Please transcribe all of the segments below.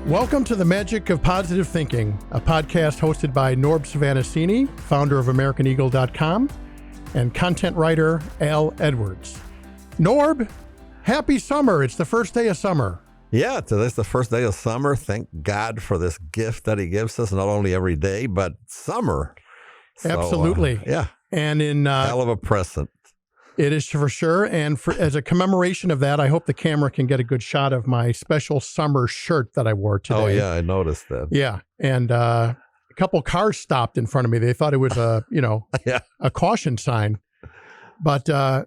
Welcome to the Magic of Positive Thinking, a podcast hosted by Norb Svanascini, founder of AmericanEagle.com, and content writer Al Edwards. Norb, happy summer. It's the first day of summer. Yeah, today's the first day of summer. Thank God for this gift that he gives us, not only every day, but summer. Absolutely. Yeah. And in hell of a present. It is for sure. And as a commemoration of that, I hope the camera can get a good shot of my special summer shirt that I wore today. Oh, yeah, I noticed that. Yeah. And a couple cars stopped in front of me. They thought it was a caution sign. But I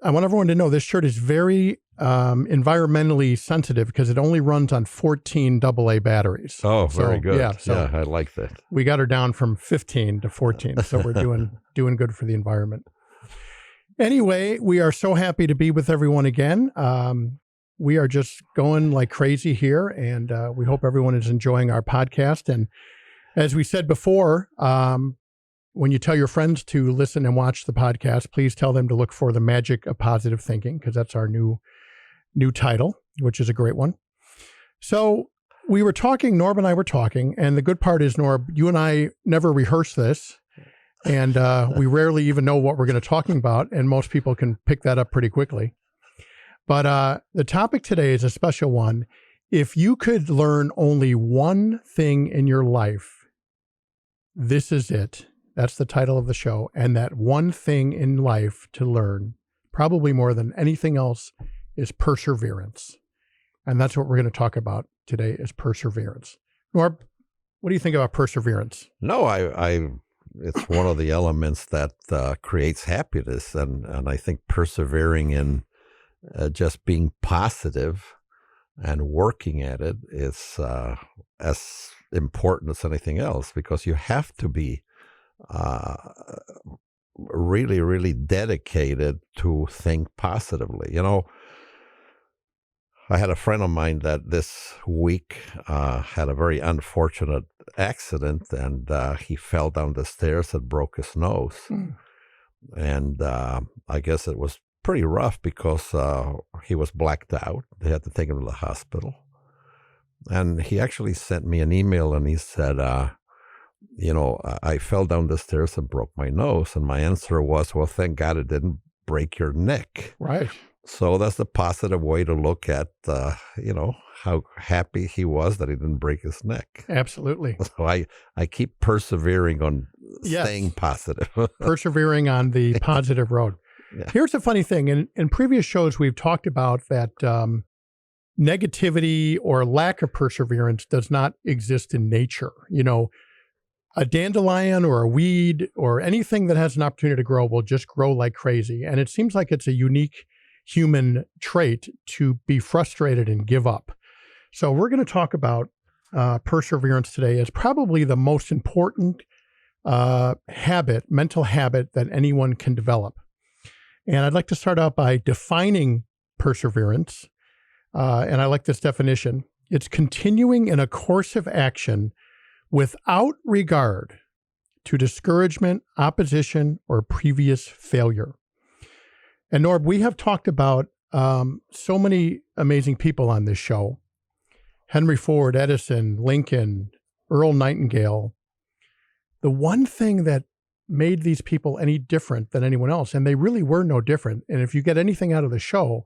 want everyone to know this shirt is very environmentally sensitive because it only runs on 14 AA batteries. Oh, very good. Yeah, I like that. We got her down from 15 to 14. So we're doing good for the environment. Anyway, we are so happy to be with everyone again. We are just going like crazy here, and we hope everyone is enjoying our podcast. And as we said before, when you tell your friends to listen and watch the podcast, please tell them to look for The Magic of Positive Thinking, because that's our new title, which is a great one. So we were talking, Norb and I were talking, and the good part is, Norb, you and I never rehearse this. And we rarely even know what we're going to talking about, and most people can pick that up pretty quickly. But the topic today is a special one. If you could learn only one thing in your life, this is it. That's the title of the show. And that one thing in life to learn, probably more than anything else, is perseverance. And that's what we're going to talk about today, is perseverance. Norb, what do you think about perseverance? No, it's one of the elements that creates happiness, and I think persevering in just being positive and working at it is as important as anything else, because you have to be really, really dedicated to think positively. You know, I had a friend of mine that this week had a very unfortunate accident, and he fell down the stairs and broke his nose. And I guess it was pretty rough because he was blacked out. They had to take him to the hospital. And he actually sent me an email, and he said, I fell down the stairs and broke my nose. And my answer was, well, thank God it didn't break your neck. Right. So that's the positive way to look at, how happy he was that he didn't break his neck. Absolutely. So I keep persevering on staying positive. Persevering on the positive road. Yeah. Here's the funny thing. In previous shows, we've talked about that negativity or lack of perseverance does not exist in nature. You know, a dandelion or a weed or anything that has an opportunity to grow will just grow like crazy. And it seems like it's a unique human trait to be frustrated and give up. So we're going to talk about perseverance today as probably the most important mental habit that anyone can develop. And I'd like to start out by defining perseverance. And I like this definition. It's continuing in a course of action without regard to discouragement, opposition, or previous failure. And Norb, we have talked about so many amazing people on this show. Henry Ford, Edison, Lincoln, Earl Nightingale. The one thing that made these people any different than anyone else, and they really were no different. And if you get anything out of the show,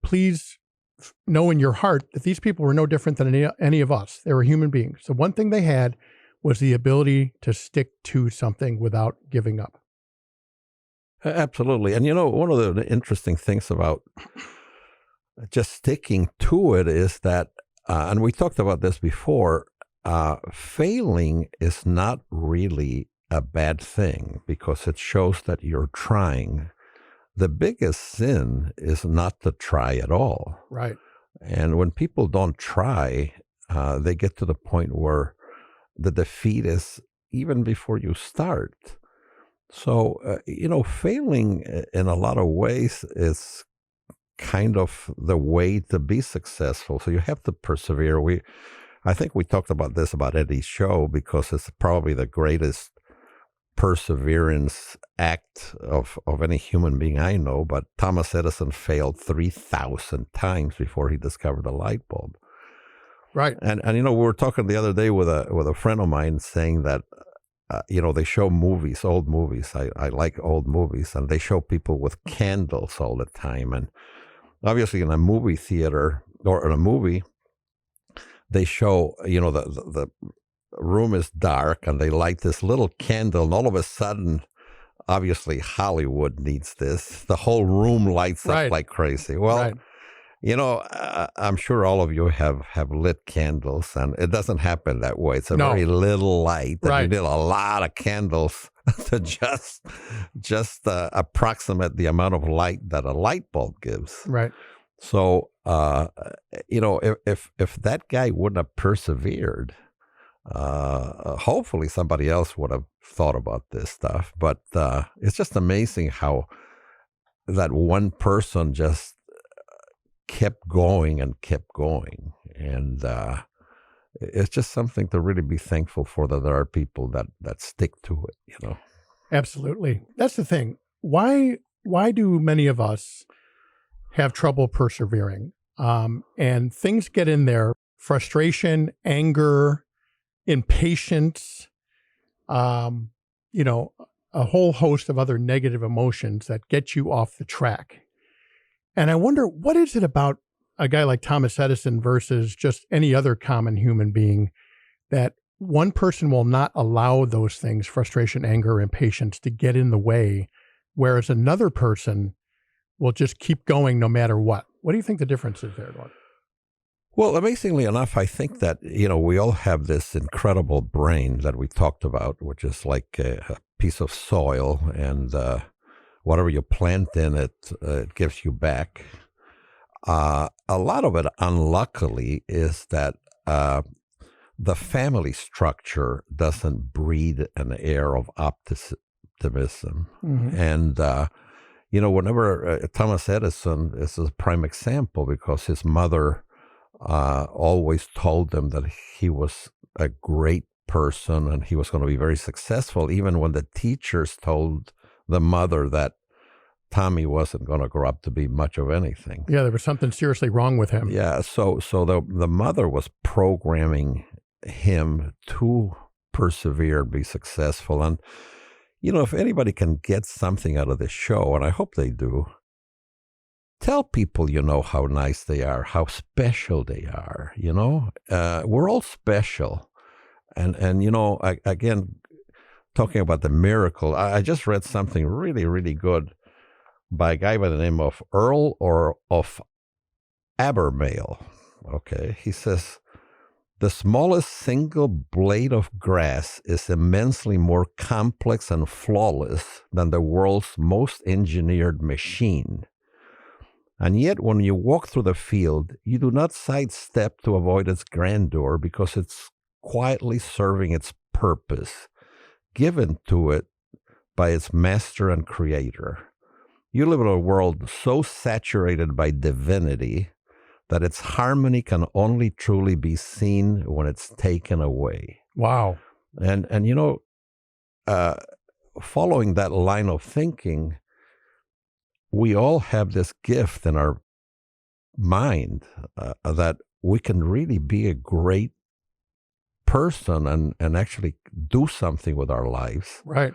please know in your heart that these people were no different than any of us. They were human beings. The one thing they had was the ability to stick to something without giving up. Absolutely. And one of the interesting things about just sticking to it is that, and we talked about this before, failing is not really a bad thing because it shows that you're trying. The biggest sin is not to try at all. Right. And when people don't try, they get to the point where the defeat is even before you start. So, failing in a lot of ways is kind of the way to be successful. So you have to persevere. I think we talked about this about Eddie's show because it's probably the greatest perseverance act of any human being I know. But Thomas Edison failed 3,000 times before he discovered the light bulb. Right. And we were talking the other day with a friend of mine saying that they show movies, old movies. I like old movies, and they show people with candles all the time. And obviously, in a movie theater or in a movie, they show the room is dark, and they light this little candle, and all of a sudden, obviously, Hollywood needs this. The whole room lights up like crazy. Well, I'm sure all of you have lit candles, and it doesn't happen that way. It's a very little light, and you need a lot of candles to just approximate the amount of light that a light bulb gives. Right. So, if that guy wouldn't have persevered, hopefully somebody else would have thought about this stuff. But it's just amazing how that one person just kept going and kept going. And it's just something to really be thankful for, that there are people that stick to it, Absolutely. That's the thing. Why do many of us have trouble persevering? And things get in there: frustration, anger, impatience, a whole host of other negative emotions that get you off the track. And I wonder, what is it about a guy like Thomas Edison versus just any other common human being, that one person will not allow those things, frustration, anger, impatience, to get in the way, whereas another person will just keep going no matter what? What do you think the difference is there, Norb? Well, amazingly enough, I think that, we all have this incredible brain that we talked about, which is like a piece of soil, and whatever you plant in it, it gives you back. A lot of it, unluckily, is that the family structure doesn't breed an air of optimism. Mm-hmm. And, whenever Thomas Edison is a prime example, because his mother always told him that he was a great person and he was going to be very successful, even when the teachers told the mother that Tommy wasn't going to grow up to be much of anything. Yeah, there was something seriously wrong with him. Yeah, so the mother was programming him to persevere and be successful. And, if anybody can get something out of this show, and I hope they do, tell people, how nice they are, how special they are, We're all special. And again, talking about the miracle, I just read something really, really good by a guy by the name of Earl of Abermale. Okay, he says, the smallest single blade of grass is immensely more complex and flawless than the world's most engineered machine. And yet, when you walk through the field, you do not sidestep to avoid its grandeur, because it's quietly serving its purpose, given to it by its master and creator. You live in a world so saturated by divinity that its harmony can only truly be seen when it's taken away. Wow. And following that line of thinking, we all have this gift in our mind that we can really be a great person and actually do something with our lives. Right.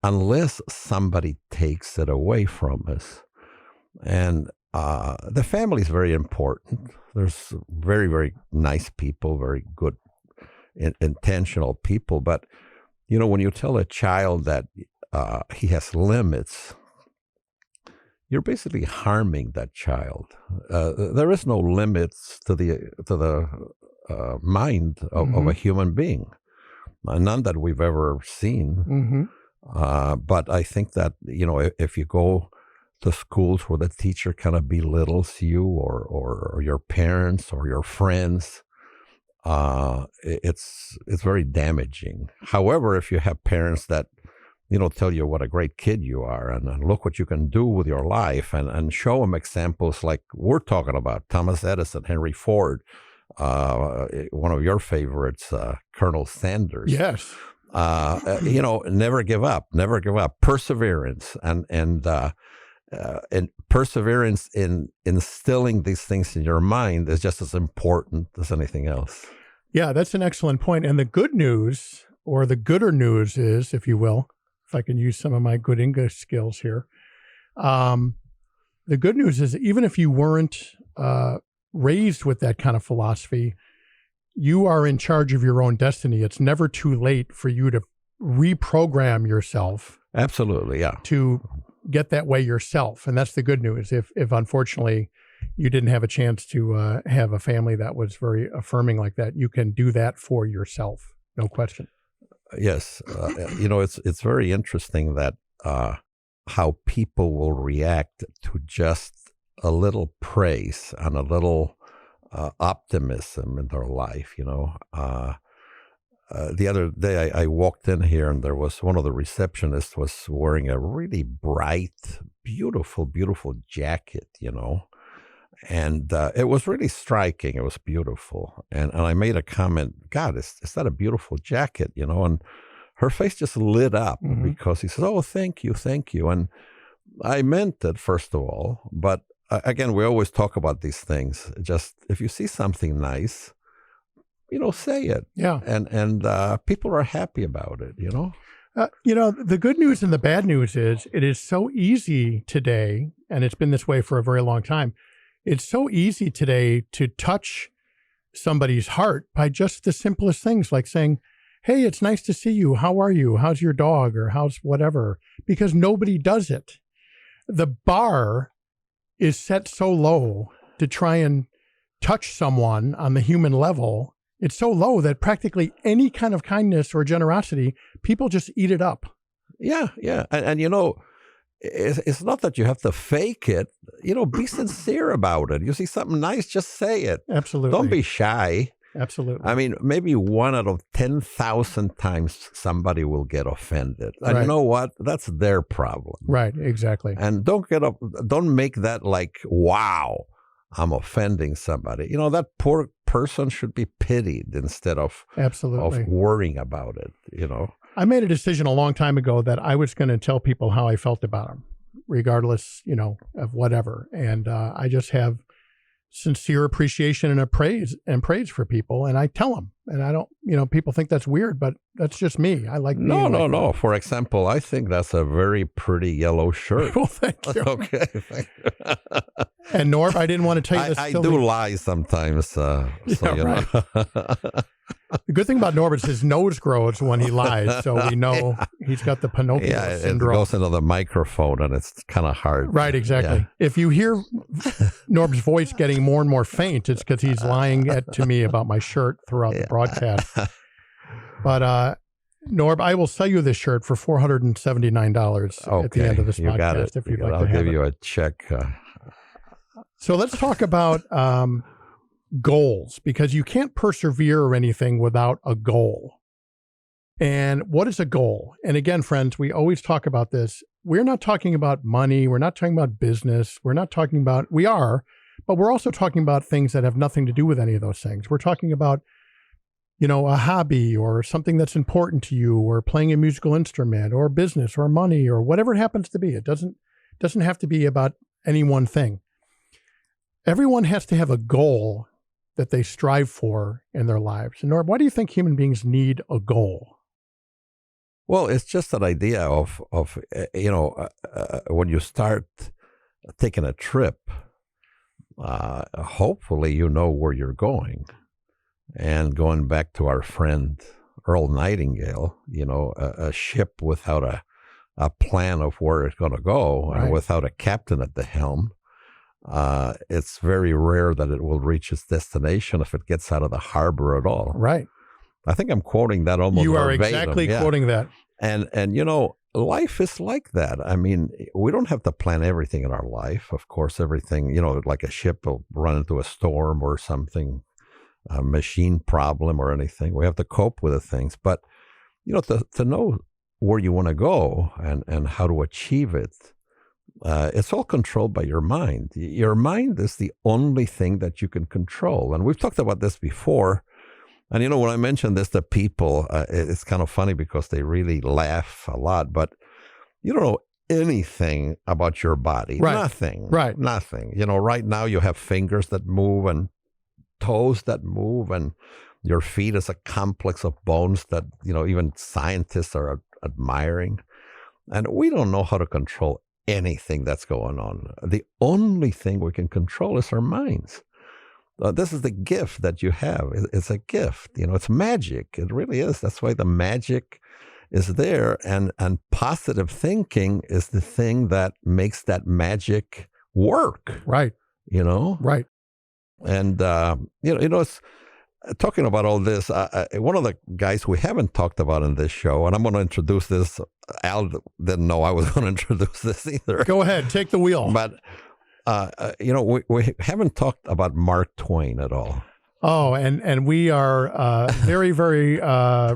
Unless somebody takes it away from us. And the family is very important. There's very, very nice people, very good, intentional people. But, when you tell a child that he has limits, you're basically harming that child. There is no limits to the mind of a human being, none that we've ever seen. Mm-hmm. But I think that, if you go to schools where the teacher kind of belittles you or your parents or your friends, it's very damaging. However, if you have parents that, tell you what a great kid you are and look what you can do with your life and show them examples like we're talking about, Thomas Edison, Henry Ford, one of your favorites, Colonel Sanders. Yes. Never give up, perseverance. and perseverance in instilling these things in your mind is just as important as anything else. Yeah, that's an excellent point. And the good news, or the gooder news is, if you will, if I can use some of my good English skills here, the good news is even if you weren't raised with that kind of philosophy, you are in charge of your own destiny. It's never too late for you to reprogram yourself. Absolutely, yeah. To get that way yourself. And that's the good news. If unfortunately you didn't have a chance to have a family that was very affirming like that, you can do that for yourself. No question. Yes. It's very interesting that how people will react to just a little praise and a little optimism in their life. The other day I walked in here and there was one of the receptionists was wearing a really bright, beautiful, beautiful jacket, and it was really striking. It was beautiful. And I made a comment, God, is that a beautiful jacket, and her face just lit up because he said, oh, thank you. And I meant it, first of all. But again, we always talk about these things. Just if you see something nice, say it. Yeah. And people are happy about it, The good news and the bad news is it is so easy today, and it's been this way for a very long time. It's so easy today to touch somebody's heart by just the simplest things like saying, hey, it's nice to see you. How are you? How's your dog? Or how's whatever? Because nobody does it. The bar is set so low to try and touch someone on the human level. It's so low that practically any kind of kindness or generosity, people just eat it up. Yeah. And it's not that you have to fake it. Be sincere about it. You see something nice, just say it. Absolutely. Don't be shy. Absolutely. I mean, maybe 1 out of 10,000 times somebody will get offended. And right. You know what? That's their problem. Right, exactly. And don't make that like, wow, I'm offending somebody. That poor person should be pitied instead of absolutely of worrying about it, I made a decision a long time ago that I was going to tell people how I felt about them, regardless, of whatever. And I just have sincere appreciation and praise for people, and I tell them. And I don't, people think that's weird, but that's just me. I like no. For example, I think that's a very pretty yellow shirt. Well, thank you. Okay. Thank you. And Norb, I didn't want to tell you this. I do lie sometimes. Right. The good thing about Norb is his nose grows when he lies, so we know he's got the Pinocchio syndrome. It goes into the microphone, and it's kind of hard. Right, exactly. Yeah. If you hear Norb's voice getting more and more faint, it's because he's lying to me about my shirt throughout the broadcast. But Norb, I will sell you this shirt for $479 at the end of this podcast. If you'd like to have it, I'll give you a check. So let's talk about goals, because you can't persevere or anything without a goal. And what is a goal? And again, friends, we always talk about this. We're not talking about money. We're not talking about business. We are, but we're also talking about things that have nothing to do with any of those things. We're talking about, a hobby or something that's important to you, or playing a musical instrument, or business, or money, or whatever it happens to be. It doesn't have to be about any one thing. Everyone has to have a goal that they strive for in their lives. And Norb, why do you think human beings need a goal? Well, it's just that idea of when you start taking a trip, hopefully you know where you're going. And going back to our friend Earl Nightingale, a ship without a plan of where it's going to go, right, and without a captain at the helm, it's very rare that it will reach its destination if it gets out of the harbor at all. Right. I think I'm quoting that almost You are verbatim. exactly quoting that. And life is like that. I mean, we don't have to plan everything in our life. Of course, everything, like a ship will run into a storm or something, a machine problem or anything. We have to cope with the things. But, to know where you want to go and how to achieve it, it's all controlled by your mind. Your mind is the only thing that you can control. And we've talked about this before. And, when I mention this to people, it's kind of funny because they really laugh a lot. But, anything about your body. Right. Nothing. Right. Nothing. Right now you have fingers that move and toes that move, and your feet is a complex of bones that, even scientists are admiring. And we don't know how to control anything that's going on. The only thing we can control is our minds. This is the gift that you have. It's a gift. It's magic. It really is. That's why the magic is there. And positive thinking is the thing that makes that magic work. Right. Right. And, it's talking about all this. One of the guys we haven't talked about in this show, and I'm going to introduce this. Al didn't know I was going to introduce this either. Go ahead. Take the wheel. But, we haven't talked about Mark Twain at all. Oh, and we are very, very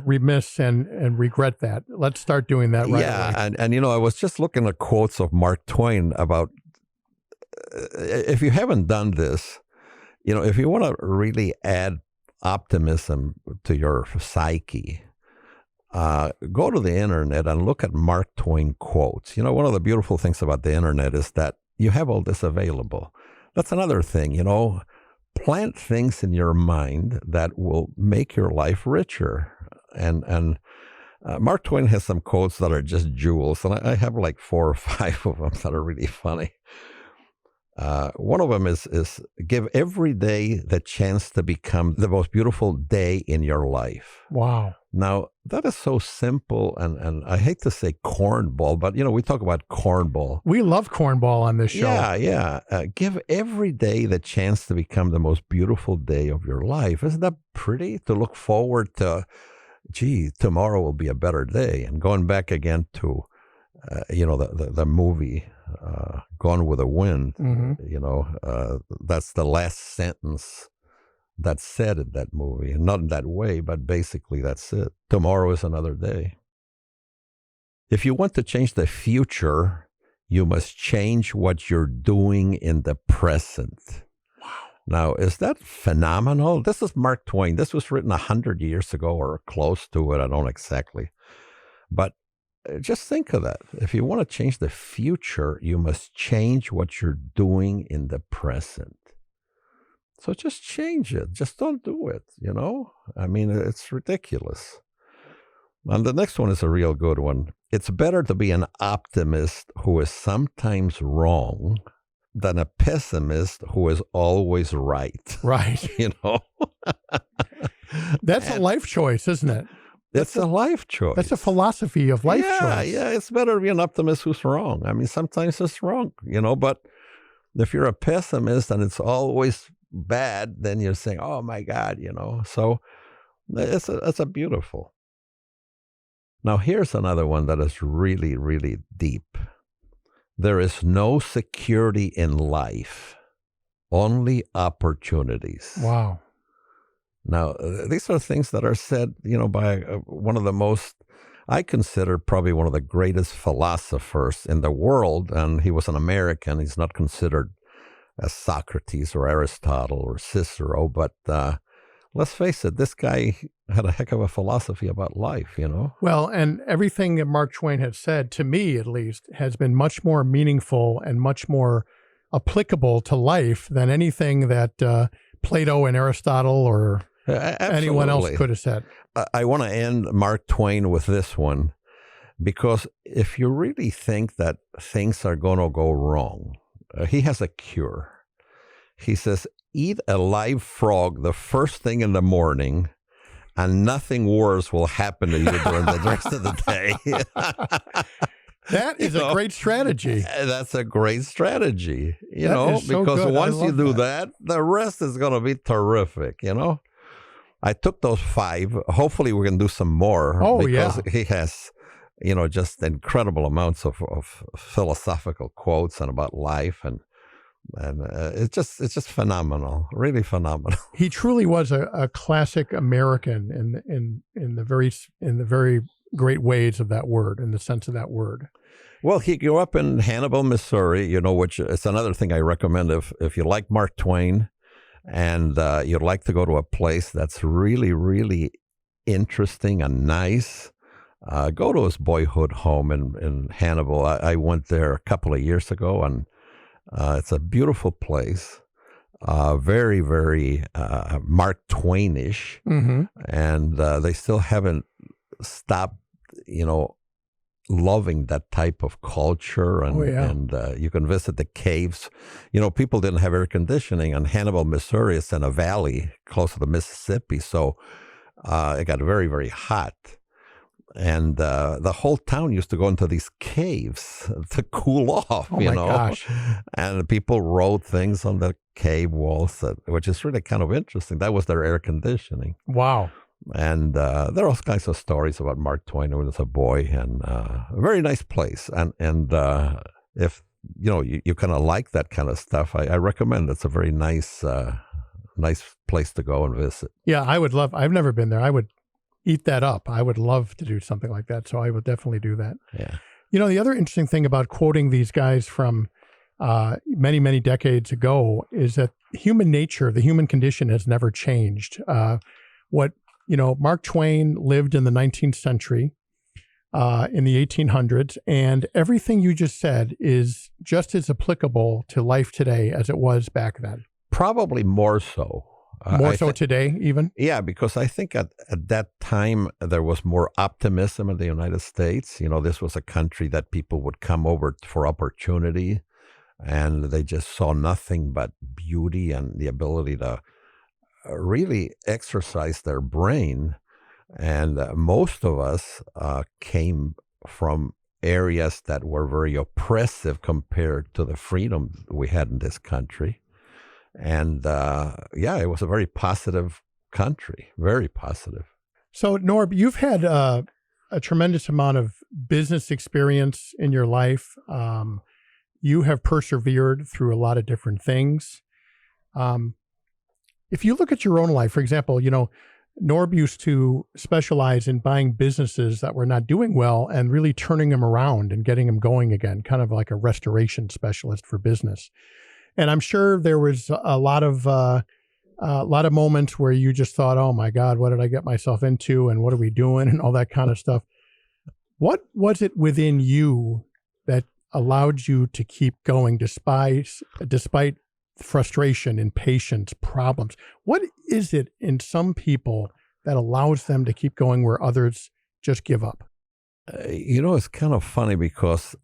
remiss and regret that. Let's start doing that right away. And I was just looking at quotes of Mark Twain about, if you haven't done this, if you want to really add optimism to your psyche, go to the internet and look at Mark Twain quotes. One of the beautiful things about the internet is that you have all this available. That's another thing, plant things in your mind that will make your life richer. And Mark Twain has some quotes that are just jewels, and I have like 4 or 5 of them that are really funny. One of them is give every day the chance to become the most beautiful day in your life. Wow. Now, that is so simple, and I hate to say cornball, but, we talk about cornball. We love cornball on this show. Yeah. Give every day the chance to become the most beautiful day of your life. Isn't that pretty? To look forward to, tomorrow will be a better day. And going back again to, the movie, Gone with the Wind, that's the last sentence that's said in that movie. And not in that way, but basically that's it. Tomorrow is another day. If you want to change the future, you must change what you're doing in the present. Wow. Now, is that phenomenal? This is Mark Twain. This was written 100 years ago or close to it. I don't exactly. But just think of that. If you want to change the future, you must change what you're doing in the present. So just change it. Just don't do it, I mean, it's ridiculous. And the next one is a real good one. It's better to be an optimist who is sometimes wrong than a pessimist who is always right. Right. That's a life choice, isn't it? It's a life choice. That's a philosophy of life choice. Yeah, it's better to be an optimist who's wrong. I mean, sometimes it's wrong, but if you're a pessimist and it's always bad, then you're saying, oh my God, So it's a beautiful. Now, here's another one that is really, really deep. There is no security in life, only opportunities. Wow. Now, these are things that are said, by one of the most, I consider probably one of the greatest philosophers in the world. And he was an American. He's not considered as Socrates or Aristotle or Cicero. But let's face it, this guy had a heck of a philosophy about life, Well, and everything that Mark Twain has said, to me at least, has been much more meaningful and much more applicable to life than anything that Plato and Aristotle or anyone else could have said. I want to end Mark Twain with this one, because if you really think that things are going to go wrong, he has a cure. He says, eat a live frog the first thing in the morning, and nothing worse will happen to you during the rest of the day. That is a great strategy. That's a great strategy, because once you do that, the rest is going to be terrific, I took those 5. Hopefully we can do some more. Because he has, just incredible amounts of philosophical quotes and about life. And it's just phenomenal, really phenomenal. He truly was a classic American in the very great ways of that word, in the sense of that word. Well, he grew up in Hannibal, Missouri, which is another thing I recommend if you like Mark Twain and you'd like to go to a place that's really, really interesting and nice. go to his boyhood home in Hannibal. I went there a couple of years ago, and it's a beautiful place. Very, very Mark Twain-ish, and they still haven't stopped, loving that type of culture. And you can visit the caves. People didn't have air conditioning, and Hannibal, Missouri is in a valley close to the Mississippi, so it got very, very hot. And the whole town used to go into these caves to cool off, Oh my gosh. And people wrote things on the cave walls, which is really kind of interesting. That was their air conditioning. Wow. And there are all kinds of stories about Mark Twain when he was a boy, and a very nice place. And if you kind of like that kind of stuff, I recommend. It's a very nice place to go and visit. Yeah, I would love. I've never been there. I would eat that up. I would love to do something like that. So I would definitely do that. Yeah. The other interesting thing about quoting these guys from many, many decades ago is that human nature, the human condition has never changed. Mark Twain lived in the 19th century, in the 1800s, and everything you just said is just as applicable to life today as it was back then. Probably more so. More so today, even? Yeah, because I think at that time there was more optimism in the United States. This was a country that people would come over for opportunity, and they just saw nothing but beauty and the ability to really exercise their brain. And most of us came from areas that were very oppressive compared to the freedom we had in this country. And it was a very positive country, very positive. So, Norb, you've had a tremendous amount of business experience in your life. You have persevered through a lot of different things. If you look at your own life, for example, Norb used to specialize in buying businesses that were not doing well and really turning them around and getting them going again, kind of like a restoration specialist for business. And I'm sure there was a lot of moments where you just thought, "Oh my God, what did I get myself into? And what are we doing?" and all that kind of stuff. What was it within you that allowed you to keep going despite frustration, impatience, problems? What is it in some people that allows them to keep going where others just give up? It's kind of funny because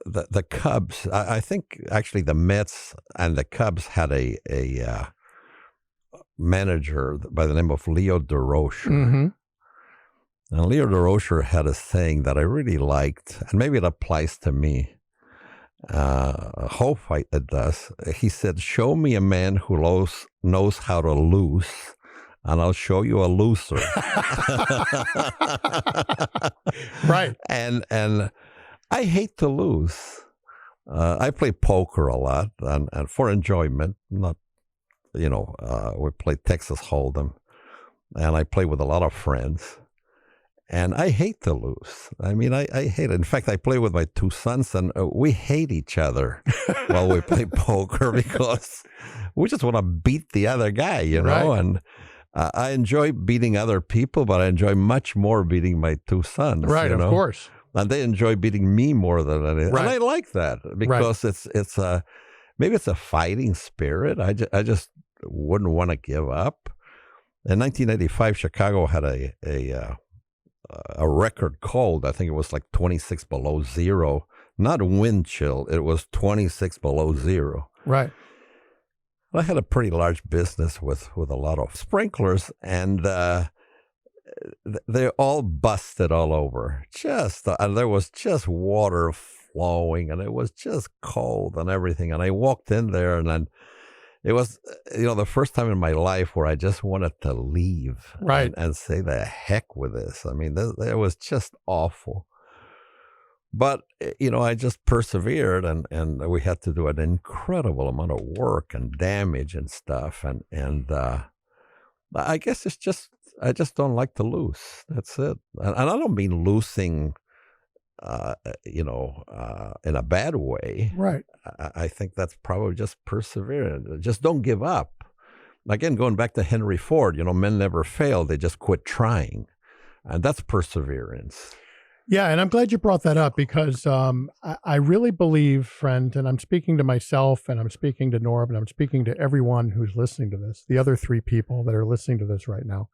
the Cubs, I think actually the Mets and the Cubs had a manager by the name of Leo DeRocher. Mm-hmm. And Leo DeRocher had a saying that I really liked, and maybe it applies to me. Hope it does. He said, "Show me a man who knows how to lose, and I'll show you a loser." Right. And I hate to lose. I play poker a lot, and for enjoyment. Not, we play Texas Hold'em, and I play with a lot of friends. And I hate to lose. I mean, I hate it. In fact, I play with my two sons, and we hate each other while we play poker because we just want to beat the other guy, Right. And I enjoy beating other people, but I enjoy much more beating my two sons. Right, of course. And they enjoy beating me more than anything. Right. And I like that because it's maybe it's a fighting spirit. I just wouldn't want to give up. In 1985, Chicago had a record cold. I think it was like 26 below zero. Not wind chill. It was 26 below zero. Right. I had a pretty large business with a lot of sprinklers, and they're all busted all over. And there was just water flowing, and it was just cold and everything. And I walked in there, and it was, the first time in my life where I just wanted to leave, right, and say the heck with this. I mean, it was just awful. But, I just persevered, and we had to do an incredible amount of work and damage and stuff. And I guess I just don't like to lose. That's it. And I don't mean losing, in a bad way. Right. I think that's probably just persevering. Just don't give up. Again, going back to Henry Ford, men never fail. They just quit trying. And that's perseverance. Yeah, and I'm glad you brought that up because I really believe, friend, and I'm speaking to myself, and I'm speaking to Norb, and I'm speaking to everyone who's listening to this, the other 3 people that are listening to this right now.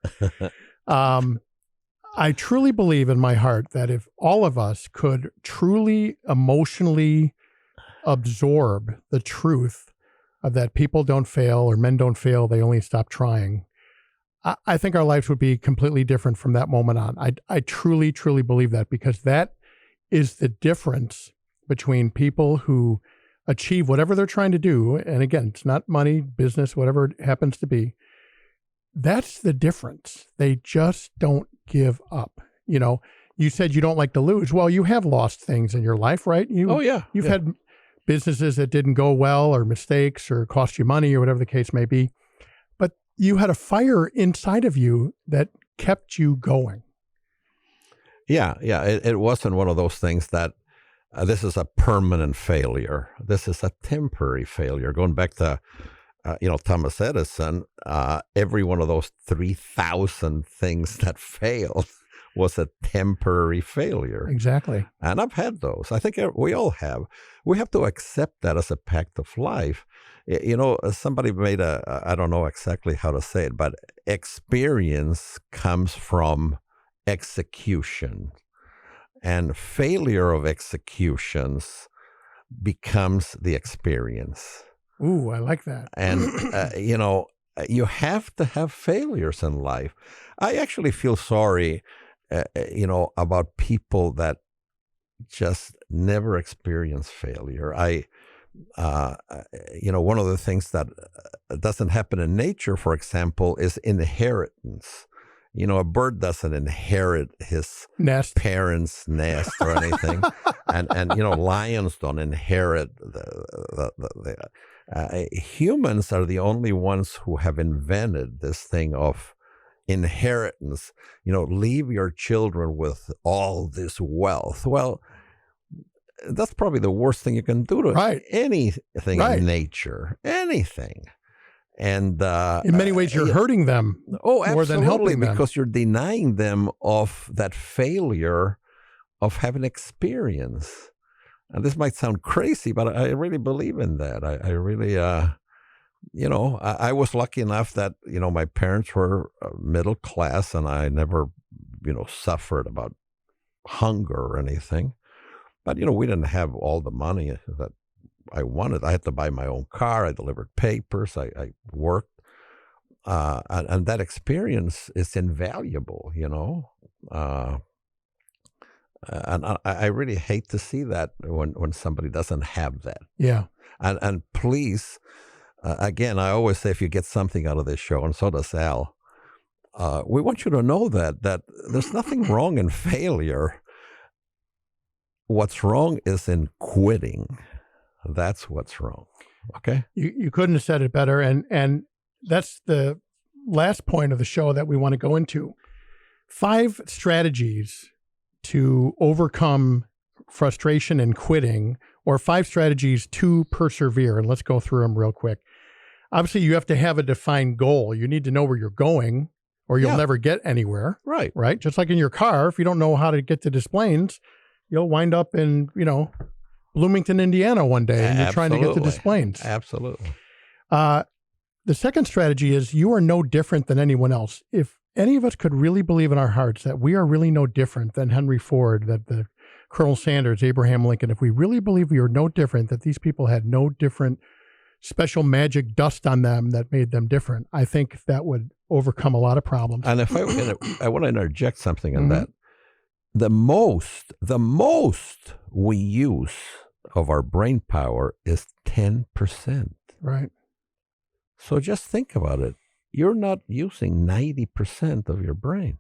I truly believe in my heart that if all of us could truly emotionally absorb the truth of that people don't fail or men don't fail, they only stop trying, I think our lives would be completely different from that moment on. I truly, truly believe that, because that is the difference between people who achieve whatever they're trying to do. And again, it's not money, business, whatever it happens to be. That's the difference. They just don't give up. You know, you said you don't like to lose. Well, you have lost things in your life, right? You've had businesses that didn't go well, or mistakes, or cost you money, or whatever the case may be. But you had a fire inside of you that kept you going. Yeah. It wasn't one of those things that this is a permanent failure. This is a temporary failure. Going back to, Thomas Edison, every one of those 3,000 things that failed was a temporary failure. Exactly. And I've had those. I think we all have. We have to accept that as a fact of life. Somebody made I don't know exactly how to say it, but experience comes from execution. And failure of executions becomes the experience. Ooh, I like that. And, you have to have failures in life. I actually feel sorry, about people that just never experience failure. One of the things that doesn't happen in nature, for example, is inheritance. A bird doesn't inherit his parents' nest or anything. and lions don't inherit humans are the only ones who have invented this thing of inheritance. Leave your children with all this wealth. Well, that's probably the worst thing you can do to anything in nature. Anything. And in many ways, you're hurting them more than helping them, because you're denying them of that failure of having experience. And this might sound crazy, but I really believe in that. I really, I was lucky enough that, my parents were middle class, and I never, suffered about hunger or anything. But, we didn't have all the money that I wanted. I had to buy my own car. I delivered papers. I worked. And that experience is invaluable, and I really hate to see that when somebody doesn't have that. Yeah. And please, again, I always say, if you get something out of this show, and so does Al, we want you to know that there's nothing wrong in failure. What's wrong is in quitting. That's what's wrong. Okay? You couldn't have said it better. And that's the last point of the show that we want to go into. 5 strategies to overcome frustration and quitting, or 5 strategies to persevere. And let's go through them real quick. Obviously, you have to have a defined goal. You need to know where you're going, or you'll never get anywhere. Right. Right. Just like in your car, if you don't know how to get to Des Plaines, you'll wind up in, Bloomington, Indiana one day, and you're trying to get to Des Plaines. Absolutely. The second strategy is you are no different than anyone else. If any of us could really believe in our hearts that we are really no different than Henry Ford, that the Colonel Sanders, Abraham Lincoln, if we really believe we are no different, that these people had no different special magic dust on them that made them different, I think that would overcome a lot of problems. And if I want to interject something on that. The most we use of our brain power is 10%. Right. So just think about it. You're not using 90% of your brain.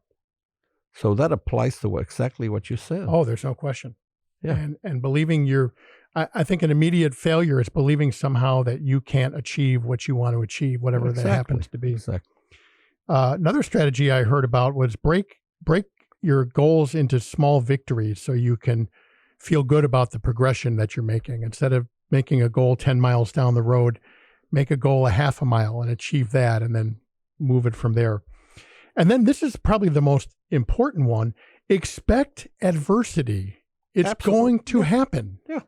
So that applies to exactly what you said. Oh, there's no question. Yeah. And believing I think an immediate failure is believing somehow that you can't achieve what you want to achieve, whatever that happens to be. Exactly. Another strategy I heard about was break your goals into small victories so you can feel good about the progression that you're making. Instead of making a goal 10 miles down the road, make a goal a half a mile and achieve that, and then move it from there. And then this is probably the most important one. Expect adversity. It's Absolutely. going to happen. Yeah.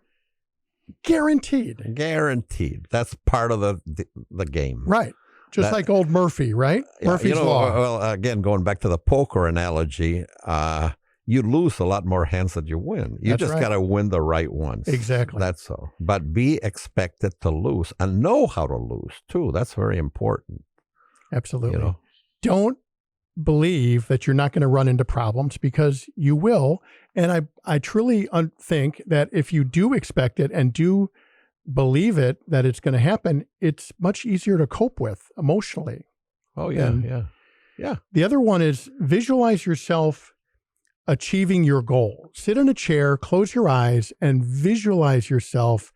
Guaranteed. Guaranteed. That's part of the game. Right. Just like old Murphy, right? Yeah, Murphy's Law. Well, again, going back to the poker analogy, you lose a lot more hands than you win. You just got to win the right ones. Exactly. That's all. But be expected to lose and know how to lose, too. That's very important. Absolutely. Don't believe that you're not going to run into problems, because you will. And I truly think that if you do expect it and do believe it, that it's going to happen, it's much easier to cope with emotionally. Oh, yeah. Yeah. The other one is visualize yourself achieving your goal. Sit in a chair, close your eyes, and visualize yourself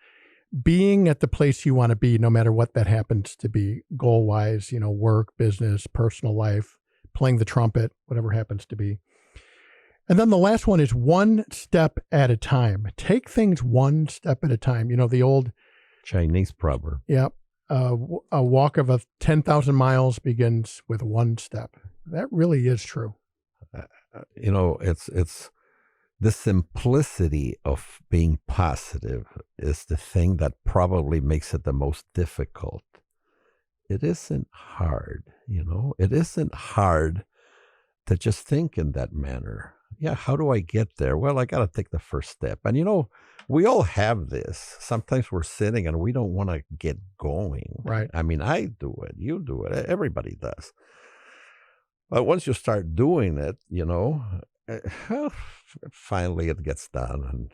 being at the place you want to be, no matter what that happens to be, goal-wise, work, business, personal life, playing the trumpet, whatever happens to be. And then the last one is one step at a time. Take things one step at a time. The old Chinese proverb. Yeah. A walk of 10,000 miles begins with one step. That really is true. It's the simplicity of being positive is the thing that probably makes it the most difficult. It isn't hard, It isn't hard to just think in that manner. Yeah, how do I get there? Well, I got to take the first step. And, we all have this. Sometimes we're sitting and we don't want to get going. Right. I mean, I do it. You do it. Everybody does. But once you start doing it, finally it gets done. And,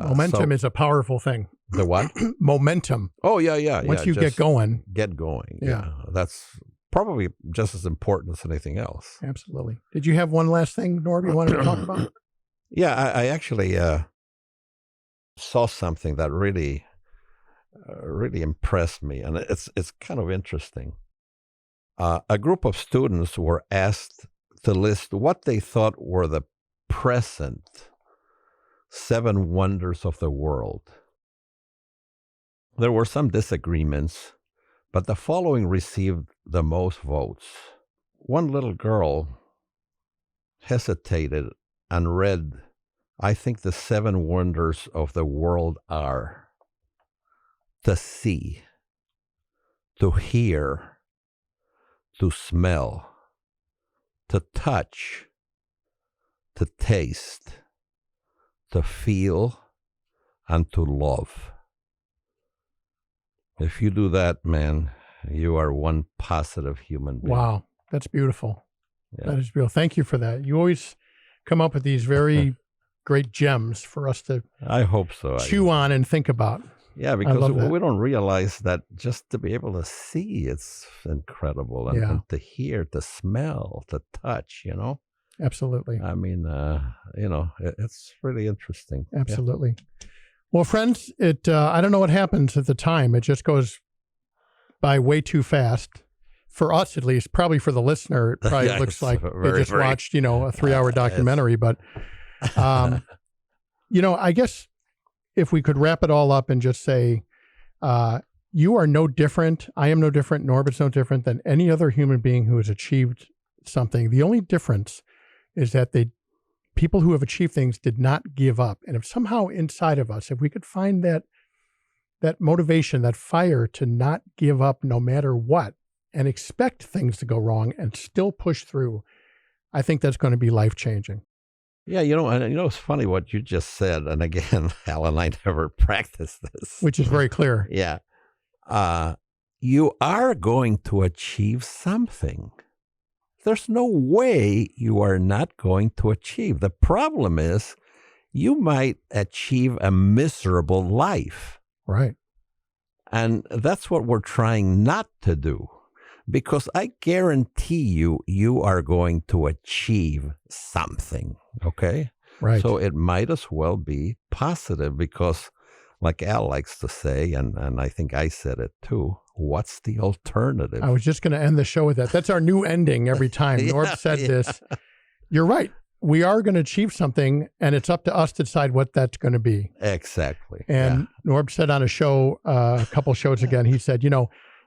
momentum is a powerful thing. The what? Momentum. Oh, yeah. Once you get going. Get going. Yeah. That's probably just as important as anything else. Absolutely. Did you have one last thing, Norb, you wanted to talk about? Yeah, I actually saw something that really impressed me, and it's kind of interesting. A group of students were asked to list what they thought were the present 7 wonders of the world. There were some disagreements, but the following received the most votes. One little girl hesitated and read, I think the 7 wonders of the world are to see, to hear, to smell, to touch, to taste, to feel, and to love. If you do that, man, you are one positive human being. Wow, that's beautiful. Yeah. That is beautiful. Thank you for that. You always come up with these very great gems for us to I hope so. chew on and think about. Yeah, because we don't realize that just to be able to see, it's incredible. And to hear, to smell, to touch, Absolutely. I mean, it's really interesting. Absolutely. Yeah. Well, friends, I don't know what happens at the time. It just goes by way too fast. For us, at least, probably for the listener, it probably looks like they just watched, a 3-hour documentary. But, I guess if we could wrap it all up and just say, you are no different. I am no different. Norb is no different than any other human being who has achieved something. The only difference is that people who have achieved things did not give up. And if somehow inside of us, if we could find that motivation, that fire to not give up no matter what, and expect things to go wrong and still push through, I think that's going to be life-changing. Yeah, it's funny what you just said. And again, Al and I never practiced this. Which is very clear. Yeah. You are going to achieve something. There's no way you are not going to achieve. The problem is you might achieve a miserable life. Right. And that's what we're trying not to do. Because I guarantee you are going to achieve something, okay? Right. So it might as well be positive because, like Al likes to say, and I think I said it too, what's the alternative? I was just going to end the show with that. That's our new ending every time. Norb said this. You're right. We are going to achieve something, and it's up to us to decide what that's going to be. Exactly. And Norb said on a show, a couple shows ago, he said,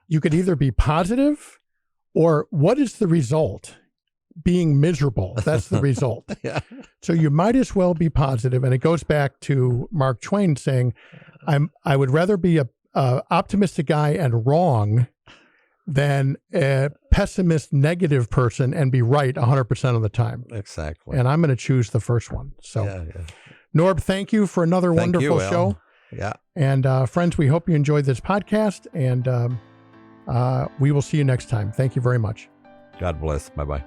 you could either be positive or what is the result? being miserable. That's the result. Yeah. So you might as well be positive. And it goes back to Mark Twain saying, I would rather be a optimistic guy and wrong than a pessimist, negative person and be right 100% of the time. Exactly. And I'm going to choose the first one. So, yeah. Norb, thank you for another wonderful show. Yeah. And friends, we hope you enjoyed this podcast, and we will see you next time. Thank you very much. God bless. Bye-bye.